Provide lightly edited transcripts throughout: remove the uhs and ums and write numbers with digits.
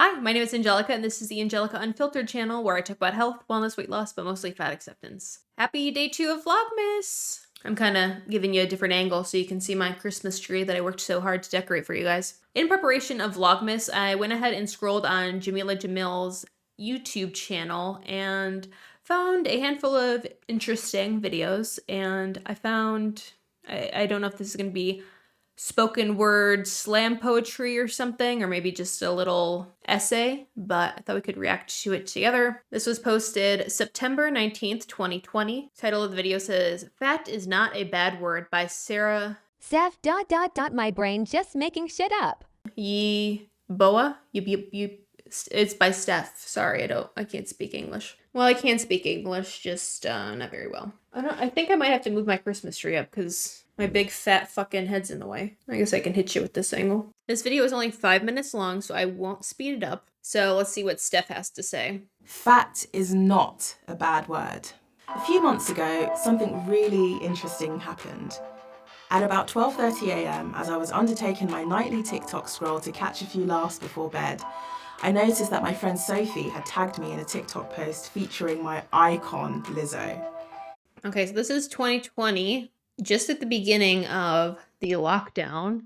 Hi, my name is Angelica, and this is the Angelica Unfiltered channel where I talk about health, wellness, weight loss, but mostly fat acceptance. Happy day 2 of Vlogmas! I'm kind of giving you a different angle so you can see my Christmas tree that I worked so hard to decorate for you guys. In preparation of Vlogmas, I went ahead and scrolled on 𝒻𝑜𝓁𝓁𝑜𝓌's YouTube channel and found a handful of interesting videos, and I found, I don't know if this is going to be spoken word slam poetry or something, or maybe just a little essay, but I thought we could react to it together. This was posted September 19th, 2020. Title of the video says, "Fat is not a bad word" by Sarah Steph, my brain just making shit up. 𝒹𝑜𝓈? It's by Steph. Sorry, I can't speak English. Well, I can speak English, just not very well. I think I might have to move my Christmas tree up because my big fat fucking head's in the way. I guess I can hit you with this angle. This video is only 5 minutes long, so I won't speed it up. So let's see what Steph has to say. Fat is not a bad word. A few months ago, something really interesting happened. At about 12:30 a.m, as I was undertaking my nightly TikTok scroll to catch a few laughs before bed, I noticed that my friend Sophie had tagged me in a TikTok post featuring my icon, Lizzo. Okay, so this is 2020, just at the beginning of the lockdown,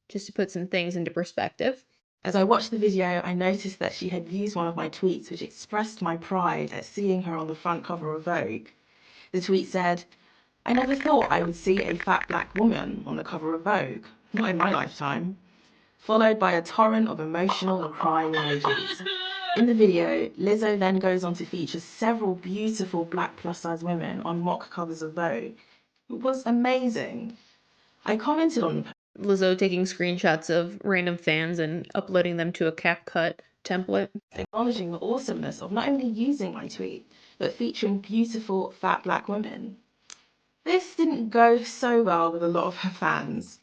just to put some things into perspective. As I watched the video, I noticed that she had used one of my tweets which expressed my pride at seeing her on the front cover of Vogue. The tweet said, "I never thought I would see a fat black woman on the cover of Vogue, not in my lifetime," followed by a torrent of emotional and crying emojis. In the video, Lizzo then goes on to feature several beautiful black plus-size women on mock covers of Vogue. It was amazing. I commented on the Lizzo taking screenshots of random fans and uploading them to a CapCut template, acknowledging the awesomeness of not only using my tweet, but featuring beautiful fat black women. This didn't go so well with a lot of her fans.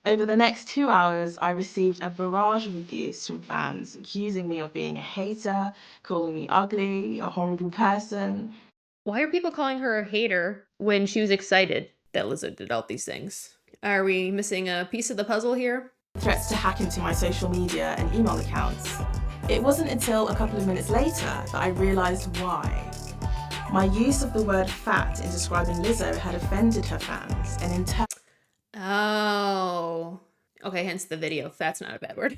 Over the next 2 hours, I received a barrage of abuse from fans, accusing me of being a hater, calling me ugly, a horrible person. Why are people calling her a hater when she was excited that Lizzo did all these things? Are we missing a piece of the puzzle here? Threats to hack into my social media and email accounts. It wasn't until a couple of minutes later that I realised why. My use of the word fat in describing Lizzo had offended her fans, and in turn... Oh. Okay, hence the video. Fat's not a bad word.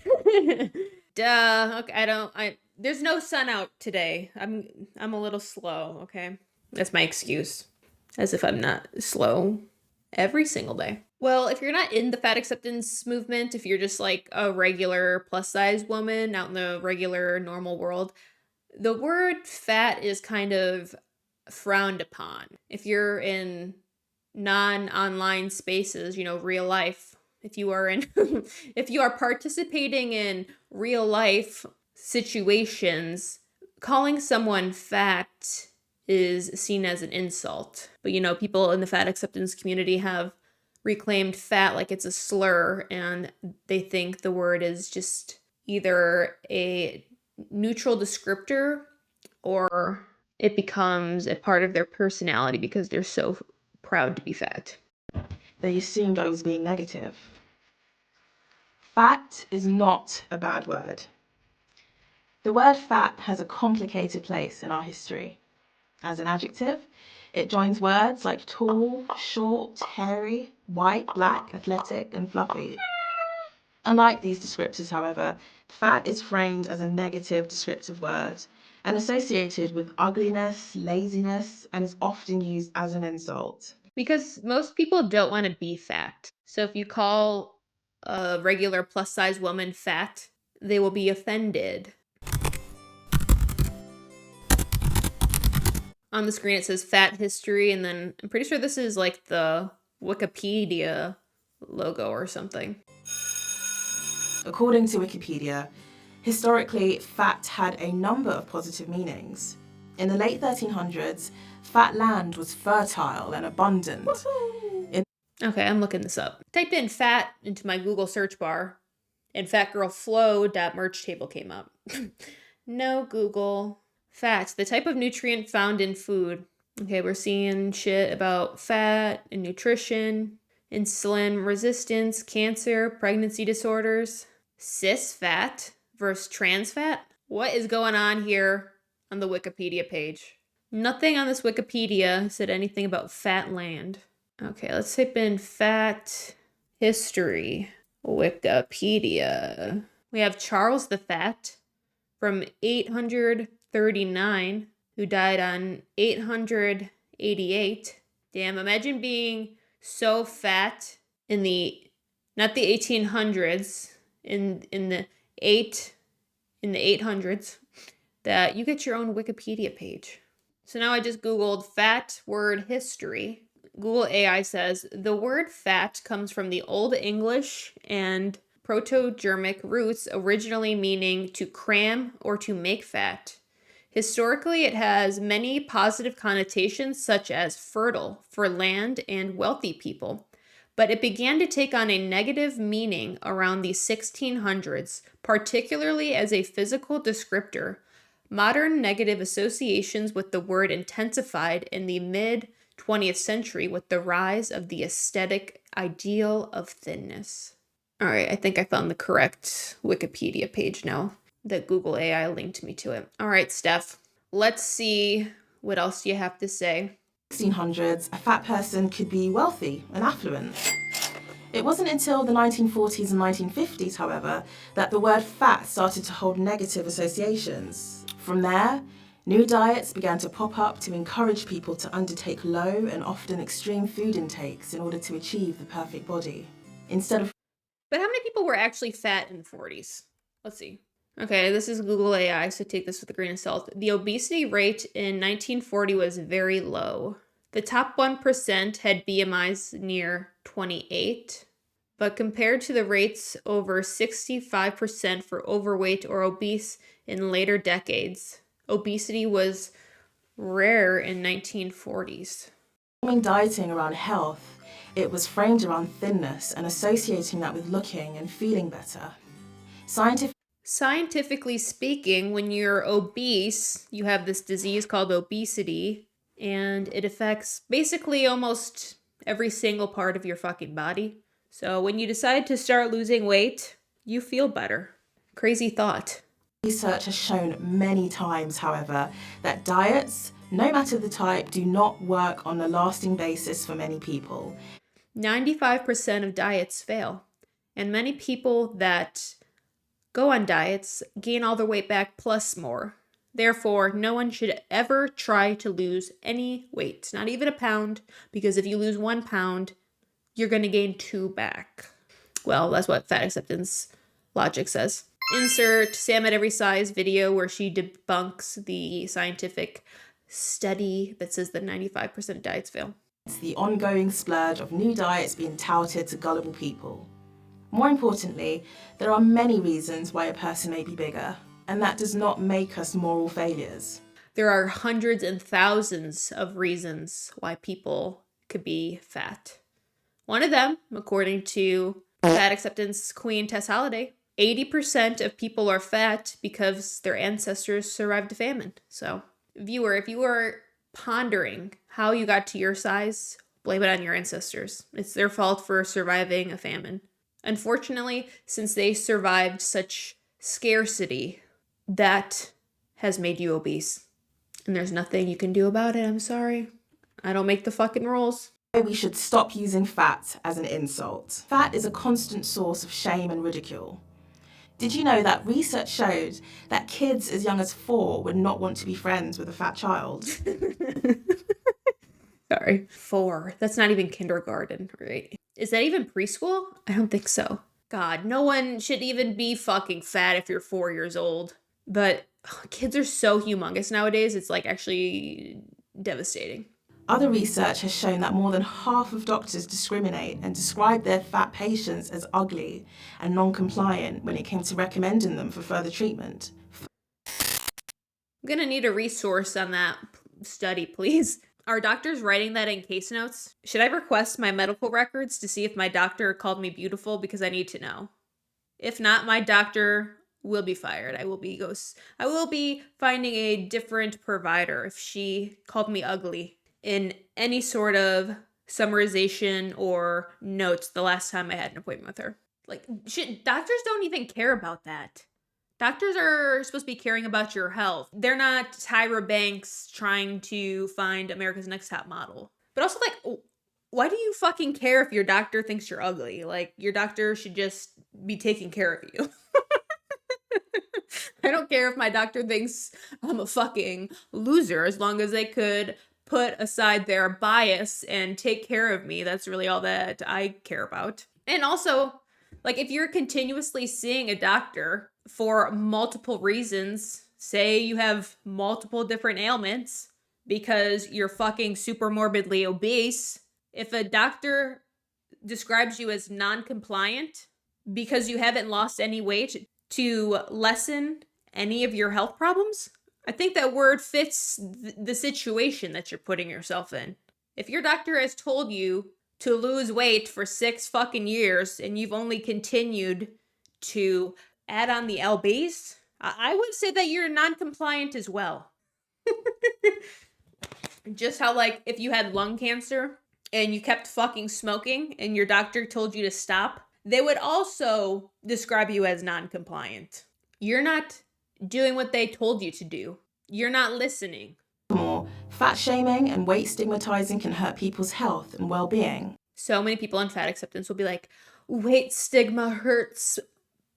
Duh. Okay, there's no sun out today. I'm a little slow, okay? That's my excuse. As if I'm not slow every single day. Well, if you're not in the fat acceptance movement, if you're just like a regular plus size woman out in the regular normal world, the word fat is kind of frowned upon. If you're in non-online spaces, real life, if you are in if you are participating in real life situations, calling someone fat is seen as an insult. But people in the fat acceptance community have reclaimed fat like it's a slur, and they think the word is just either a neutral descriptor or it becomes a part of their personality because they're so proud to be fat. They assumed I was being negative. Fat is not a bad word. The word fat has a complicated place in our history. As an adjective, it joins words like tall, short, hairy, white, black, athletic, and fluffy. Unlike these descriptors, however, fat is framed as a negative descriptive word and associated with ugliness, laziness, and is often used as an insult. Because most people don't want to be fat. So if you call a regular plus size woman fat, they will be offended. On the screen it says fat history, and then I'm pretty sure this is like the Wikipedia logo or something. According to Wikipedia, historically, fat had a number of positive meanings. In the late 1300s, fat land was fertile and abundant. Okay, I'm looking this up. Typed in fat into my Google search bar, and fatgirlflow.merch table came up. No, Google. Fat, the type of nutrient found in food. Okay, we're seeing shit about fat and nutrition, insulin resistance, cancer, pregnancy disorders, cis fat, versus trans fat? What is going on here on the Wikipedia page? Nothing on this Wikipedia said anything about fat land. Okay, let's type in fat history. Wikipedia. We have Charles the Fat from 839, who died on 888. Damn, imagine being so fat in not the 1800s, in the 800s, that you get your own Wikipedia page. So now I just Googled fat word history. Google AI says the word fat comes from the Old English and Proto-Germanic roots, originally meaning to cram or to make fat. Historically, it has many positive connotations, such as fertile, for land and wealthy people. But it began to take on a negative meaning around the 1600s, particularly as a physical descriptor. Modern negative associations with the word intensified in the mid-20th century with the rise of the aesthetic ideal of thinness. All right, I think I found the correct Wikipedia page now that Google AI linked me to it. All right, Steph, let's see what else you have to say. 1600s, a fat person could be wealthy and affluent. It wasn't until the 1940s and 1950s, however, that the word fat started to hold negative associations. From there, new diets began to pop up to encourage people to undertake low and often extreme food intakes in order to achieve the perfect body. Instead of But how many people were actually fat in the 40s? Let's see. Okay, this is Google AI, so take this with a grain of salt. The obesity rate in 1940 was very low. The top 1% had BMIs near 28, but compared to the rates over 65% for overweight or obese in later decades, obesity was rare in 1940s. dieting around health, it was framed around thinness and associating that with looking and feeling better. Scientifically speaking, when you're obese, you have this disease called obesity, and it affects basically almost every single part of your fucking body. So when you decide to start losing weight, you feel better. Crazy thought. Research has shown many times, however, that diets, no matter the type, do not work on a lasting basis for many people. 95% of diets fail, and many people that go on diets gain all their weight back plus more. Therefore, no one should ever try to lose any weight, not even a pound, because if you lose 1 pound, you're going to gain 2 back. Well, that's what fat acceptance logic says. Insert Sam at Every Size video where she debunks the scientific study that says that 95% of diets fail. It's the ongoing splurge of new diets being touted to gullible people. More importantly, there are many reasons why a person may be bigger, and that does not make us moral failures. There are hundreds and thousands of reasons why people could be fat. One of them, according to fat acceptance queen Tess Holliday, 80% of people are fat because their ancestors survived a famine. So, viewer, if you are pondering how you got to your size, blame it on your ancestors. It's their fault for surviving a famine. Unfortunately, since they survived such scarcity, that has made you obese. And there's nothing you can do about it. I'm sorry. I don't make the fucking rules. We should stop using fat as an insult. Fat is a constant source of shame and ridicule. Did you know that research showed that kids as young as 4 would not want to be friends with a fat child? Sorry. 4. That's not even kindergarten, right? Is that even preschool? I don't think so. God, no one should even be fucking fat if you're 4 years old. But kids are so humongous nowadays, it's like actually devastating. Other research has shown that more than half of doctors discriminate and describe their fat patients as ugly and non-compliant when it came to recommending them for further treatment. I'm gonna need a resource on that study, please. Are doctors writing that in case notes? Should I request my medical records to see if my doctor called me beautiful, because I need to know? If not, my doctor will be fired. I will be finding a different provider if she called me ugly in any sort of summarization or notes the last time I had an appointment with her. Like, shit, doctors don't even care about that. Doctors are supposed to be caring about your health. They're not Tyra Banks trying to find America's Next Top Model. But also, like, why do you fucking care if your doctor thinks you're ugly? Like, your doctor should just be taking care of you. I don't care if my doctor thinks I'm a fucking loser, as long as they could put aside their bias and take care of me. That's really all that I care about. And also, like, if you're continuously seeing a doctor for multiple reasons, say you have multiple different ailments because you're fucking super morbidly obese, if a doctor describes you as non-compliant because you haven't lost any weight to lessen any of your health problems, I think that word fits the situation that you're putting yourself in. If your doctor has told you to lose weight for 6 fucking years and you've only continued to add on the lbs, I would say that you're non-compliant as well. Just how, like, if you had lung cancer and you kept fucking smoking and your doctor told you to stop, they would also describe you as non-compliant. You're not doing what they told you to do. You're not listening. Furthermore, fat shaming and weight stigmatizing can hurt people's health and well-being. So many people on fat acceptance will be like, weight stigma hurts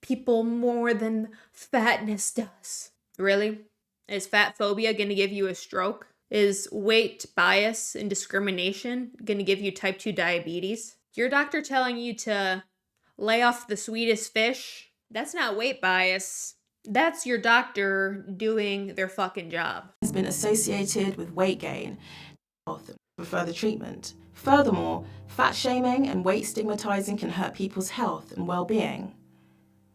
people more than fatness does. Really? Is fat phobia going to give you a stroke? Is weight bias and discrimination going to give you type 2 diabetes? Your doctor telling you to lay off the sweetest fish? That's not weight bias. That's your doctor doing their fucking job. Has been associated with weight gain, health, for further treatment. Furthermore, fat shaming and weight stigmatizing can hurt people's health and well-being.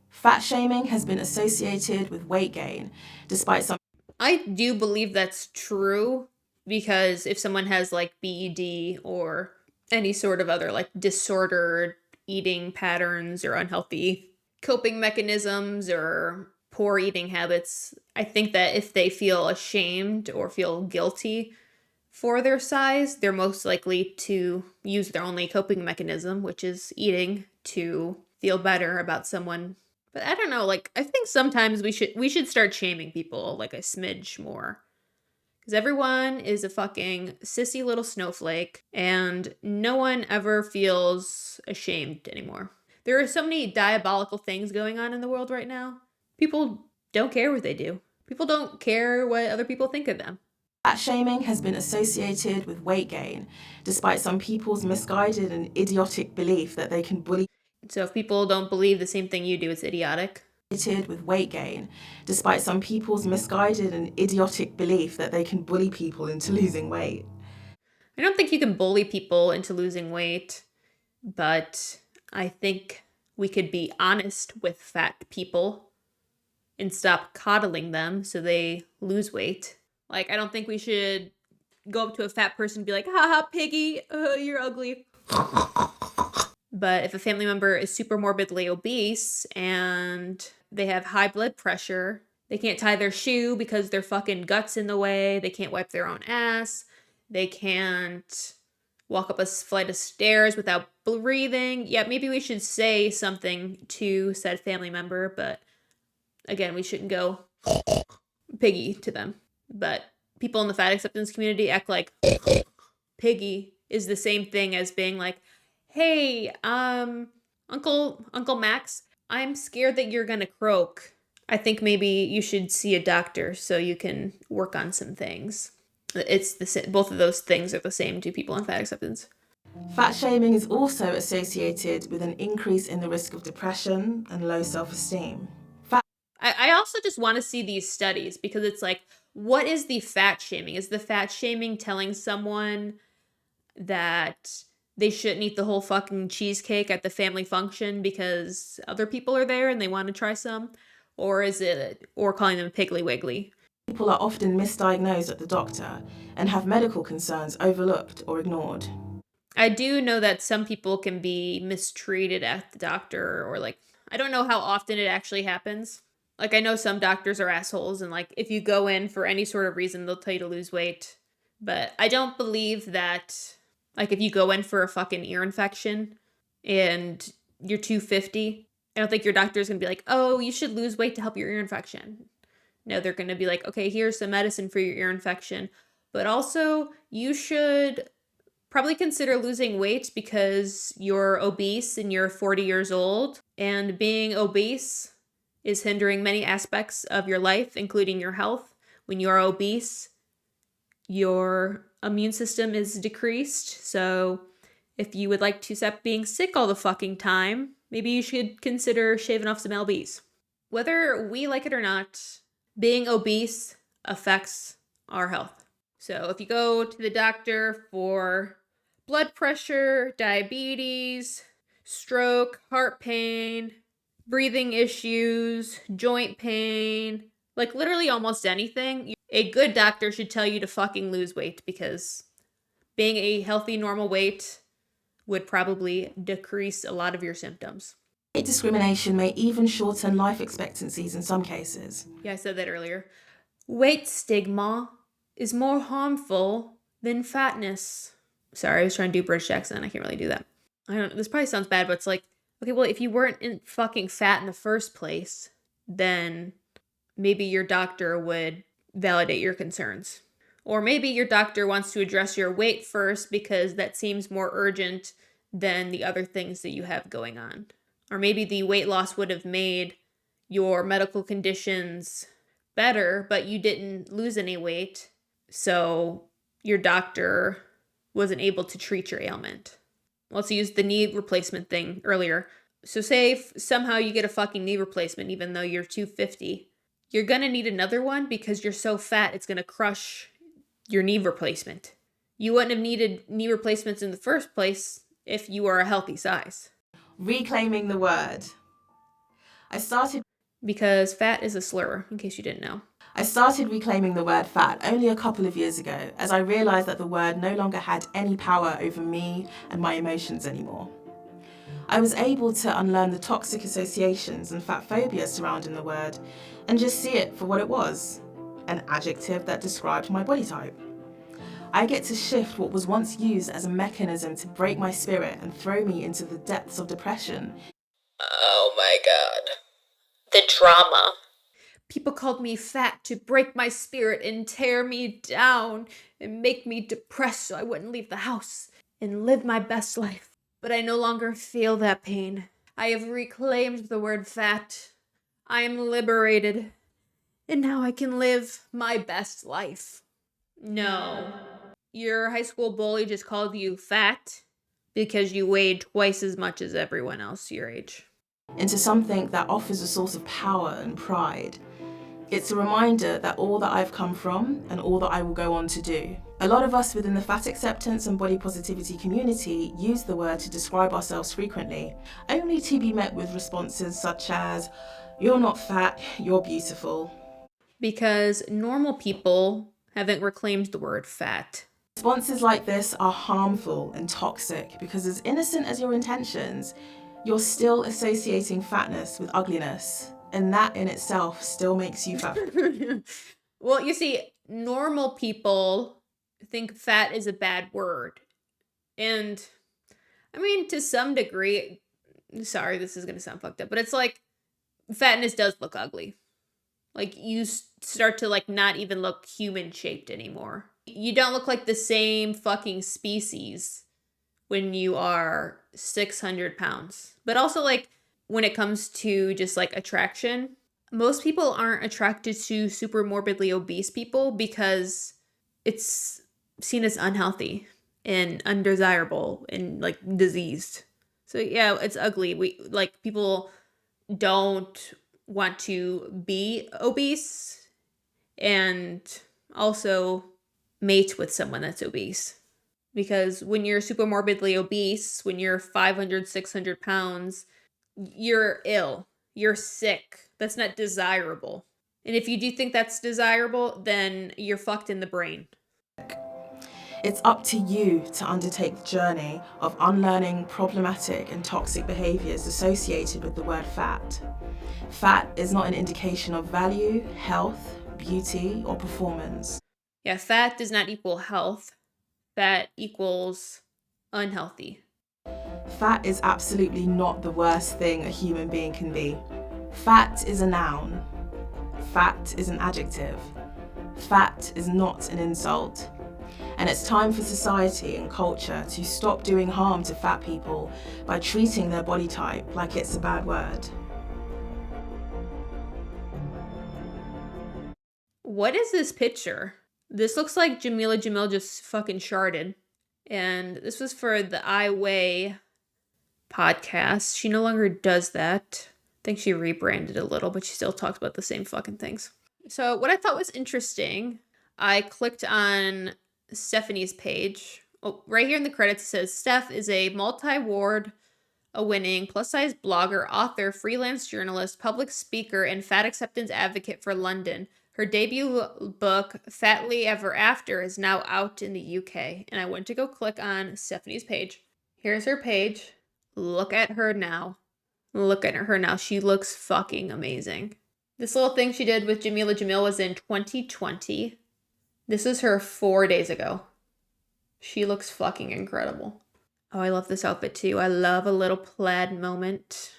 Fat shaming has been associated with weight gain, despite some... I do believe that's true, because if someone has like BED or any sort of other like disordered eating patterns or unhealthy coping mechanisms or poor eating habits, I think that if they feel ashamed or feel guilty for their size, they're most likely to use their only coping mechanism, which is eating, to feel better about someone. But I don't know, like, I think sometimes we should start shaming people like a smidge more. Because everyone is a fucking sissy little snowflake, and no one ever feels ashamed anymore. There are so many diabolical things going on in the world right now. People don't care what they do. People don't care what other people think of them. Fat shaming has been associated with weight gain, despite some people's misguided and idiotic belief that they can bully... So if people don't believe the same thing you do, it's idiotic. With weight gain, despite some people's misguided and idiotic belief that they can bully people into losing weight. I don't think you can bully people into losing weight, but I think we could be honest with fat people and stop coddling them so they lose weight. Like, I don't think we should go up to a fat person and be like, haha, piggy, you're ugly. But if a family member is super morbidly obese and they have high blood pressure, they can't tie their shoe because their fucking gut's in the way, they can't wipe their own ass, they can't walk up a flight of stairs without breathing. Yeah, maybe we should say something to said family member, but again, we shouldn't go piggy to them. But people in the fat acceptance community act like piggy is the same thing as being like, hey, Uncle Max, I'm scared that you're gonna croak. I think maybe you should see a doctor so you can work on some things. It's both of those things are the same to people in fat acceptance. Fat shaming is also associated with an increase in the risk of depression and low self-esteem. I also just want to see these studies, because it's like, what is the fat shaming? Is the fat shaming telling someone that they shouldn't eat the whole fucking cheesecake at the family function because other people are there and they want to try some? Or is it, or calling them Piggly Wiggly? People are often misdiagnosed at the doctor and have medical concerns overlooked or ignored. I do know that some people can be mistreated at the doctor, or like, I don't know how often it actually happens. Like, I know some doctors are assholes, and like, if you go in for any sort of reason, they'll tell you to lose weight. But I don't believe that, like, if you go in for a fucking ear infection and you're 250 I don't think your doctor is going to be like, oh, you should lose weight to help your ear infection. No, they're going to be like, okay, here's some medicine for your ear infection. But also, you should probably consider losing weight because you're obese and you're 40 years old. And being obese is hindering many aspects of your life, including your health. When you're obese, your immune system is decreased. So if you would like to stop being sick all the fucking time, maybe you should consider shaving off some lbs. Whether we like it or not, being obese affects our health. So if you go to the doctor for blood pressure, diabetes, stroke, heart pain, breathing issues, joint pain, like literally almost anything, a good doctor should tell you to fucking lose weight, because being a healthy, normal weight would probably decrease a lot of your symptoms. Weight discrimination may even shorten life expectancies in some cases. Yeah, I said that earlier. Weight stigma is more harmful than fatness. Sorry, I was trying to do British accent. I can't really do that. I don't know. This probably sounds bad, but it's like, okay, well, if you weren't fucking fat in the first place, then maybe your doctor would validate your concerns. Or maybe your doctor wants to address your weight first because that seems more urgent than the other things that you have going on. Or maybe the weight loss would have made your medical conditions better, but you didn't lose any weight, so your doctor wasn't able to treat your ailment. Let's use the knee replacement thing earlier. So say if somehow you get a fucking knee replacement even though you're 250. You're gonna need another one because you're so fat it's gonna crush your knee replacement. You wouldn't have needed knee replacements in the first place if you were a healthy size. Reclaiming the word. Because fat is a slur, in case you didn't know. I started reclaiming the word fat only a couple of years ago, as I realised that the word no longer had any power over me and my emotions anymore. I was able to unlearn the toxic associations and fat phobia surrounding the word and just see it for what it was, an adjective that described my body type. I get to shift what was once used as a mechanism to break my spirit and throw me into the depths of depression. Oh my god. The drama. People called me fat to break my spirit and tear me down and make me depressed so I wouldn't leave the house and live my best life. But I no longer feel that pain. I have reclaimed the word fat. I am liberated. And now I can live my best life. No. Your high school bully just called you fat because you weighed twice as much as everyone else your age. Into something that offers a source of power and pride. It's a reminder that all that I've come from and all that I will go on to do. A lot of us within the fat acceptance and body positivity community use the word to describe ourselves frequently, only to be met with responses such as, "You're not fat, you're beautiful." Because normal people haven't reclaimed the word fat. Responses like this are harmful and toxic because, as innocent as your intentions, you're still associating fatness with ugliness, and that in itself still makes you fat. Well, you see, normal people think fat is a bad word. And I mean, to some degree, sorry, this is going to sound fucked up, but it's like fatness does look ugly. Like you start to like not even look human shaped anymore. You don't look like the same fucking species when you are 600 pounds. But also like when it comes to just like attraction, most people aren't attracted to super morbidly obese people because it's seen as unhealthy and undesirable and like diseased. So yeah, it's ugly. We like people don't want to be obese and also mate with someone that's obese. Because when you're super morbidly obese, when you're 500, 600 pounds, you're ill. You're sick. That's not desirable. And if you do think that's desirable, then you're fucked in the brain. It's up to you to undertake the journey of unlearning problematic and toxic behaviours associated with the word fat. Fat is not an indication of value, health, beauty, or performance. Yeah, fat does not equal health. Fat equals unhealthy. Fat is absolutely not the worst thing a human being can be. Fat is a noun. Fat is an adjective. Fat is not an insult. And it's time for society and culture to stop doing harm to fat people by treating their body type like it's a bad word. What is this picture? This looks like 𝒻𝑜𝓁𝓁𝓸 just fucking sharded. And this was for the I Weigh podcast. She no longer does that. I think she rebranded a little, but she still talks about the same fucking things. So what I thought was interesting, I clicked on Stephanie's page. Oh, right here in the credits it says Steph is a multi-award winning plus-size blogger, author, freelance journalist, public speaker, and fat acceptance advocate for London. Her debut book, 𝒹𝒾𝓈𝓸𝓸 Ever After, is now out in the UK. And I went to go click on Stephanie's page. Here's her page. Look at her now. Look at her now. She looks fucking amazing. This little thing she did with 𝒻𝑜𝓁𝓁𝓸𝓸 was in 2020. This is her 4 days ago. She looks fucking incredible. Oh, I love this outfit too. I love a little plaid moment.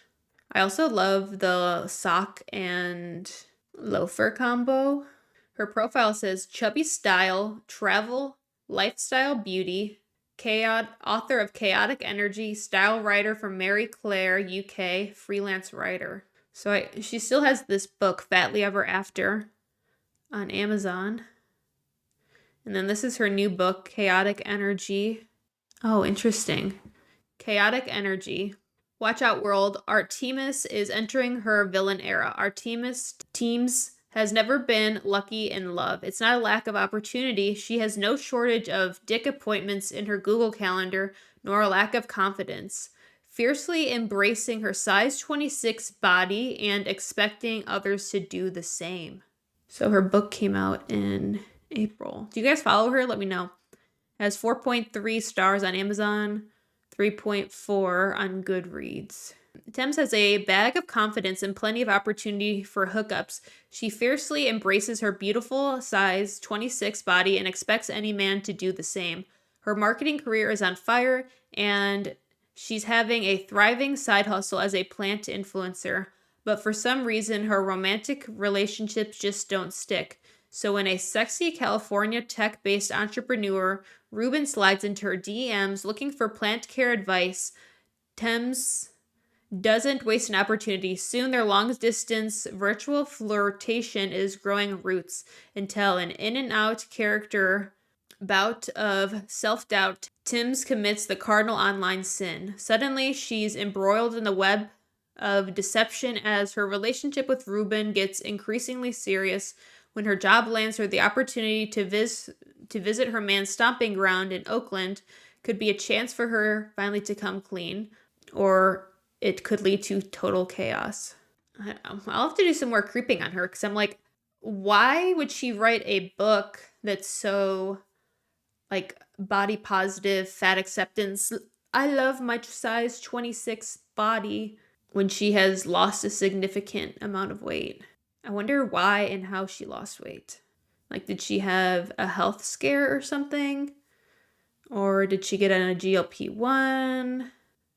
I also love the sock and loafer combo. Her profile says chubby style, travel, lifestyle beauty, author of Chaotic Energy, style writer from Mary Claire, UK, freelance writer. So she still has this book, 𝒹𝒾𝓈𝓸𝓸𝓸 Ever After, on Amazon. And then this is her new book, Chaotic Energy. Oh, interesting. Chaotic Energy. Watch out, world. Artemis is entering her villain era. Artemis teams has never been lucky in love. It's not a lack of opportunity. She has no shortage of dick appointments in her Google Calendar, nor a lack of confidence. Fiercely embracing her size 26 body and expecting others to do the same. So her book came out in April. Do you guys follow her? Let me know. It has 4.3 stars on Amazon, 3.4 on Goodreads. Thames has a bag of confidence and plenty of opportunity for hookups. She fiercely embraces her beautiful size 26 body and expects any man to do the same. Her marketing career is on fire, and she's having a thriving side hustle as a plant influencer. But for some reason, her romantic relationships just don't stick. So when a sexy California tech-based entrepreneur, Ruben, slides into her DMs looking for plant care advice, Thames doesn't waste an opportunity. Soon their long-distance virtual flirtation is growing roots until an in-and-out character bout of self-doubt, Thames commits the cardinal online sin. Suddenly, she's embroiled in the web of deception as her relationship with Ruben gets increasingly serious. When her job lands her the opportunity to visit her man's stomping ground in Oakland, could be a chance for her finally to come clean, or it could lead to total chaos. I don't know. I'll have to do some more creeping on her, because I'm like, why would she write a book that's so like body positive, fat acceptance? I love my size 26 body, when she has lost a significant amount of weight. I wonder why and how she lost weight. Like, did she have a health scare or something? Or did she get on a GLP-1?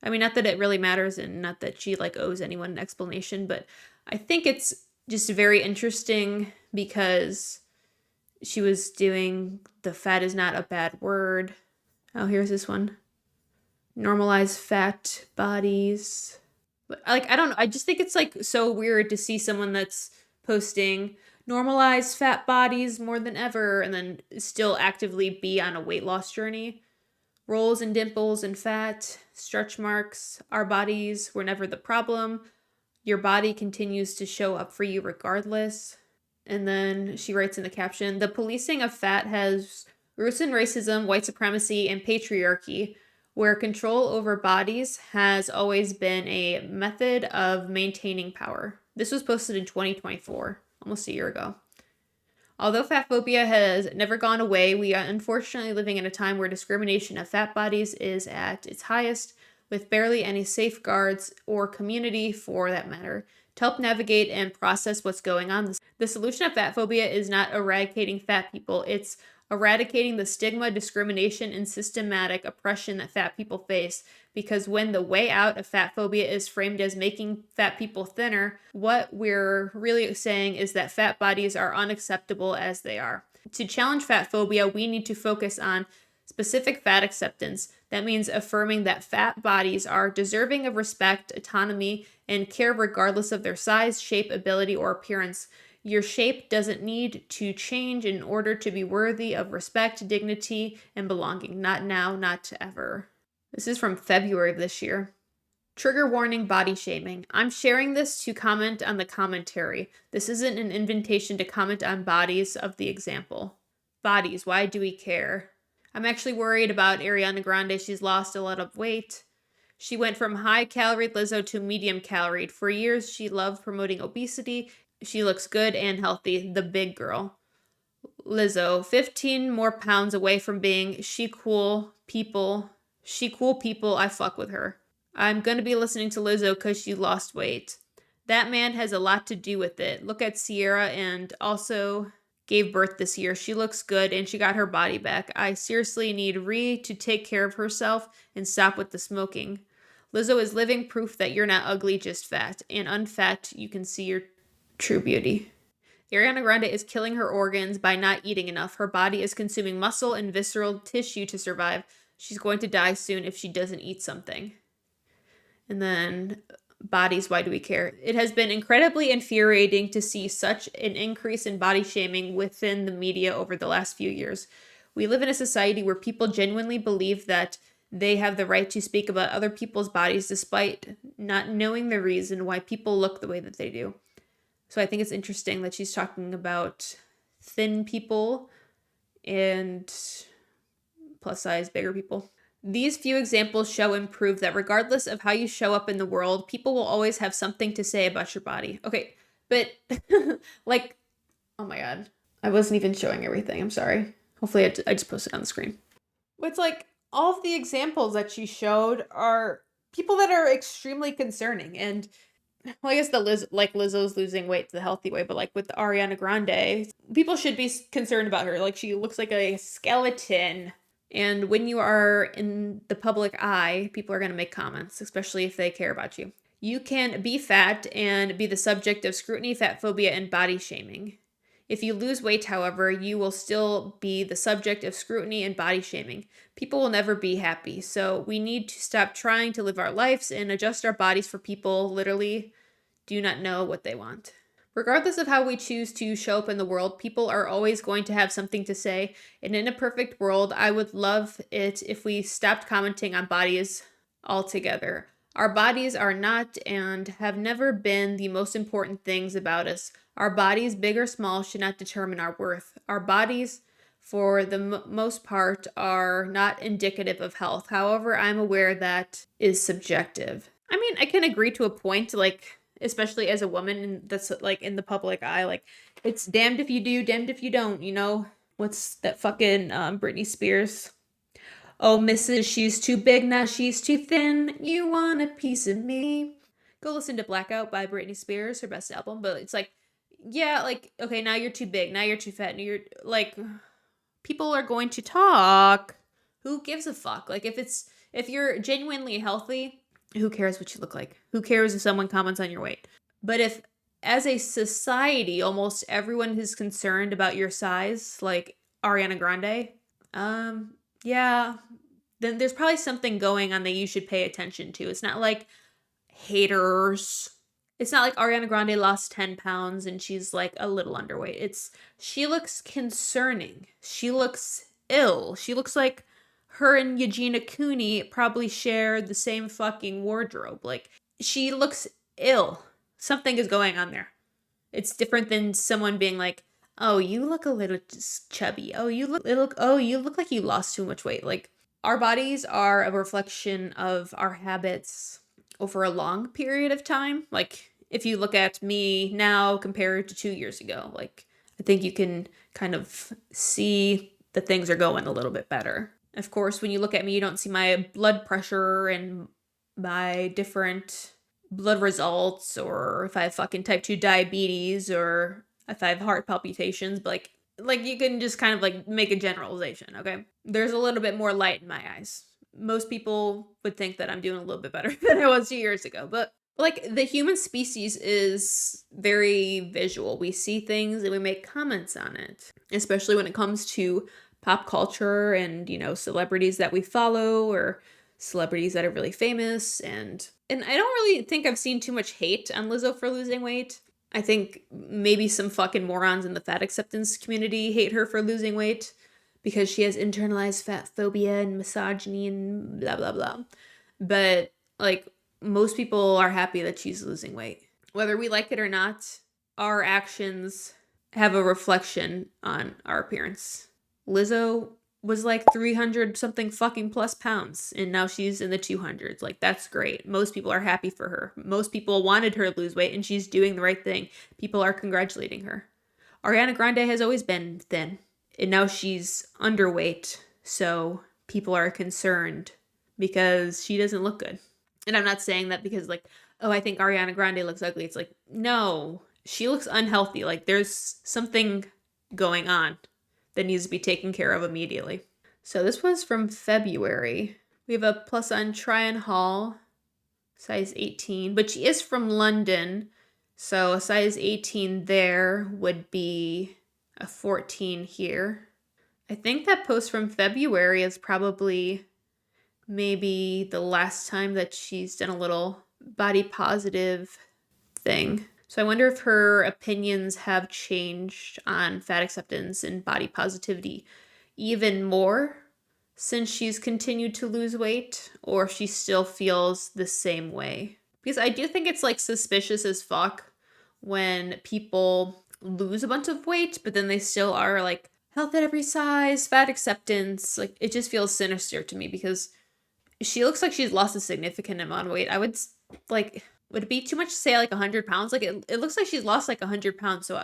I mean, not that it really matters and not that she like owes anyone an explanation, but I think it's just very interesting because she was doing the fat is not a bad word. Oh, here's this one. Normalize fat bodies. Like, I don't know. I just think it's like so weird to see someone that's posting normalize fat bodies more than ever and then still actively be on a weight loss journey. Rolls and dimples and fat, stretch marks, our bodies were never the problem. Your body continues to show up for you regardless. And then she writes in the caption, the policing of fat has roots in racism, white supremacy, and patriarchy, where control over bodies has always been a method of maintaining power. This was posted in 2024, almost a year ago. Although fat phobia has never gone away, we are unfortunately living in a time where discrimination of fat bodies is at its highest, with barely any safeguards or community for that matter to help navigate and process what's going on. The solution of fat phobia is not eradicating fat people, it's eradicating the stigma, discrimination, and systematic oppression that fat people face. Because when the way out of fat phobia is framed as making fat people thinner, what we're really saying is that fat bodies are unacceptable as they are. To challenge fat phobia, we need to focus on specific fat acceptance. That means affirming that fat bodies are deserving of respect, autonomy, and care regardless of their size, shape, ability, or appearance. Your shape doesn't need to change in order to be worthy of respect, dignity, and belonging. Not now, not ever. This is from February of this year. Trigger warning: body shaming. I'm sharing this to comment on the commentary. This isn't an invitation to comment on bodies of the example. Bodies, why do we care? I'm actually worried about Ariana Grande. She's lost a lot of weight. She went from high-calorie Lizzo to medium-caloried. For years, she loved promoting obesity. She looks good and healthy, the big girl. Lizzo, 15 more pounds away from being she cool people, I fuck with her. I'm gonna be listening to Lizzo because she lost weight. That man has a lot to do with it. Look at Sierra, and also gave birth this year. She looks good and she got her body back. I seriously need Ree to take care of herself and stop with the smoking. Lizzo is living proof that you're not ugly, just fat. And unfat, you can see your true beauty. Ariana Grande is killing her organs by not eating enough. Her body is consuming muscle and visceral tissue to survive. She's going to die soon if she doesn't eat something. And then bodies, why do we care? It has been incredibly infuriating to see such an increase in body shaming within the media over the last few years. We live in a society where people genuinely believe that they have the right to speak about other people's bodies despite not knowing the reason why people look the way that they do. So I think it's interesting that she's talking about thin people and plus size, bigger people. These few examples show and prove that regardless of how you show up in the world, people will always have something to say about your body. Okay, but like, oh my God. I wasn't even showing everything. I'm sorry. Hopefully I just posted it on the screen. It's like all of the examples that she showed are people that are extremely concerning. And well, I guess Lizzo's losing weight the healthy way, but like with Ariana Grande, people should be concerned about her. Like she looks like a skeleton. And when you are in the public eye, people are going to make comments, especially if they care about you. You can be fat and be the subject of scrutiny, fat phobia, and body shaming. If you lose weight, however, you will still be the subject of scrutiny and body shaming. People will never be happy, so we need to stop trying to live our lives and adjust our bodies for people literally do not know what they want. Regardless of how we choose to show up in the world, people are always going to have something to say. And in a perfect world, I would love it if we stopped commenting on bodies altogether. Our bodies are not and have never been the most important things about us. Our bodies, big or small, should not determine our worth. Our bodies, for the most part, are not indicative of health. However, I'm aware that is subjective. I mean, I can agree to a point, like, especially as a woman that's like in the public eye, like it's damned if you do, damned if you don't, you know? What's that fucking Britney Spears? Oh, Mrs. She's too big, now she's too thin. You want a piece of me? Go listen to Blackout by Britney Spears, her best album. But it's like, yeah, like, okay, now you're too big, now you're too fat, and you're like, people are going to talk. Who gives a fuck? Like if you're genuinely healthy, who cares what you look like? Who cares if someone comments on your weight? But if, as a society, almost everyone is concerned about your size, like Ariana Grande, yeah, then there's probably something going on that you should pay attention to. It's not like haters. It's not like Ariana Grande lost 10 pounds and she's like a little underweight. She looks concerning. She looks ill. She looks like her and Eugenia Cooney probably share the same fucking wardrobe. Like, she looks ill. Something is going on there. It's different than someone being like, oh, you look a little chubby. Oh, you look like you lost too much weight. Like, our bodies are a reflection of our habits over a long period of time. Like, if you look at me now compared to 2 years ago, like, I think you can kind of see that things are going a little bit better. Of course, when you look at me, you don't see my blood pressure and my different blood results, or if I have fucking type 2 diabetes, or if I have heart palpitations. But like, like you can just kind of like make a generalization, okay? There's a little bit more light in my eyes. Most people would think that I'm doing a little bit better than I was 2 years ago, but like the human species is very visual. We see things and we make comments on it, especially when it comes to pop culture and, you know, celebrities that we follow or celebrities that are really famous. And I don't really think I've seen too much hate on Lizzo for losing weight. I think maybe some fucking morons in the fat acceptance community hate her for losing weight because she has internalized fat phobia and misogyny and blah, blah, blah. But like most people are happy that she's losing weight. Whether we like it or not, our actions have a reflection on our appearance. Lizzo was like 300 something fucking plus pounds and now she's in the 200s. Like that's great. Most people are happy for her. Most people wanted her to lose weight and she's doing the right thing. People are congratulating her. Ariana Grande has always been thin and now she's underweight. So people are concerned because she doesn't look good. And I'm not saying that because like, oh, I think Ariana Grande looks ugly. It's like, no, she looks unhealthy. Like there's something going on that needs to be taken care of immediately. So this was from February. We have a plus on Tryon Hall, size 18, but she is from London. So a size 18 there would be a 14 here. I think that post from February is probably maybe the last time that she's done a little body positive thing. So I wonder if her opinions have changed on fat acceptance and body positivity even more since she's continued to lose weight, or if she still feels the same way. Because I do think it's like suspicious as fuck when people lose a bunch of weight, but then they still are like health at every size, fat acceptance. Like it just feels sinister to me because she looks like she's lost a significant amount of weight. I would like, would it be too much to say like 100 pounds? Like it looks like she's lost like 100 pounds. So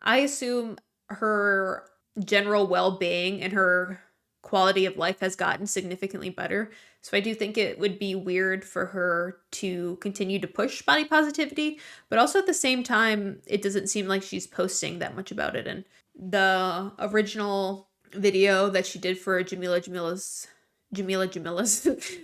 I assume her general well-being and her quality of life has gotten significantly better. So I do think it would be weird for her to continue to push body positivity, but also at the same time, it doesn't seem like she's posting that much about it. And the original video that she did for 𝒹𝒻𝒻𝒾𝓁𝒾𝓃𝓀𝑒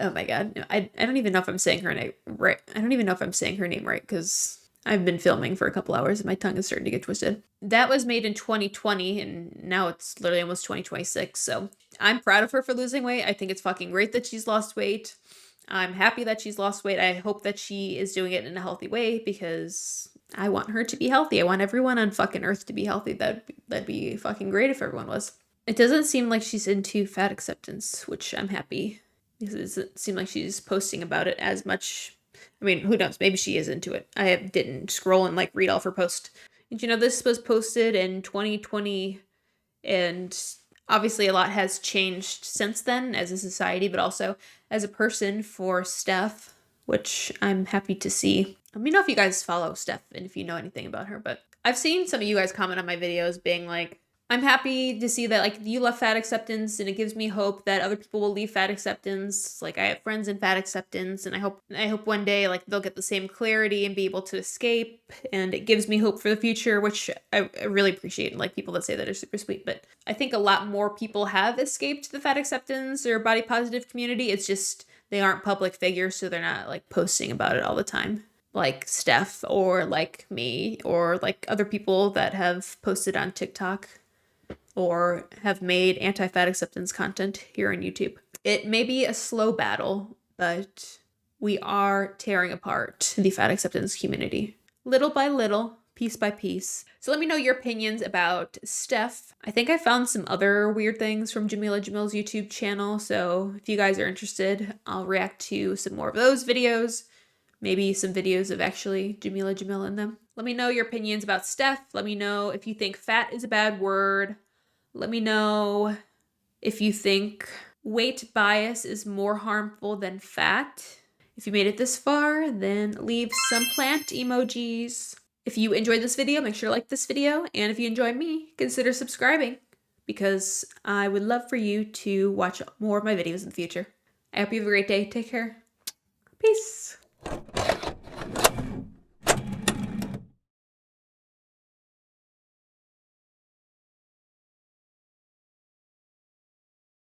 oh my god, I don't even know if I'm saying her name right. I don't even know if I'm saying her name right because I've been filming for a couple hours and my tongue is starting to get twisted. That was made in 2020 and now it's literally almost 2026. So I'm proud of her for losing weight. I think it's fucking great that she's lost weight. I'm happy that she's lost weight. I hope that she is doing it in a healthy way because I want her to be healthy. I want everyone on fucking earth to be healthy. That'd be fucking great if everyone was. It doesn't seem like she's into fat acceptance, which I'm happy because it doesn't seem like she's posting about it as much. I mean, who knows? Maybe she is into it. I didn't scroll and like read all of her posts. And you know, this was posted in 2020 and obviously a lot has changed since then as a society, but also as a person for Steph, which I'm happy to see. Let me know if you guys follow Steph and if you know anything about her, but I've seen some of you guys comment on my videos being like, I'm happy to see that like you left fat acceptance and it gives me hope that other people will leave fat acceptance. Like I have friends in fat acceptance and I hope one day like they'll get the same clarity and be able to escape, and it gives me hope for the future, which I really appreciate. Like people that say that are super sweet, but I think a lot more people have escaped the fat acceptance or body positive community. It's just they aren't public figures, so they're not like posting about it all the time. Like Steph or like me or like other people that have posted on TikTok or have made anti-fat acceptance content here on YouTube. It may be a slow battle, but we are tearing apart the fat acceptance community. Little by little, piece by piece. So let me know your opinions about Steph. I think I found some other weird things from 𝒹𝒻𝒻𝒾𝓁𝓸's YouTube channel, so if you guys are interested, I'll react to some more of those videos. Maybe some videos of actually 𝒹𝒻𝒻𝒾𝓁 in them. Let me know your opinions about Steph. Let me know if you think fat is a bad word. Let me know if you think weight bias is more harmful than fat. If you made it this far, then leave some plant emojis. If you enjoyed this video, make sure to like this video. And if you enjoy me, consider subscribing because I would love for you to watch more of my videos in the future. I hope you have a great day. Take care. Peace.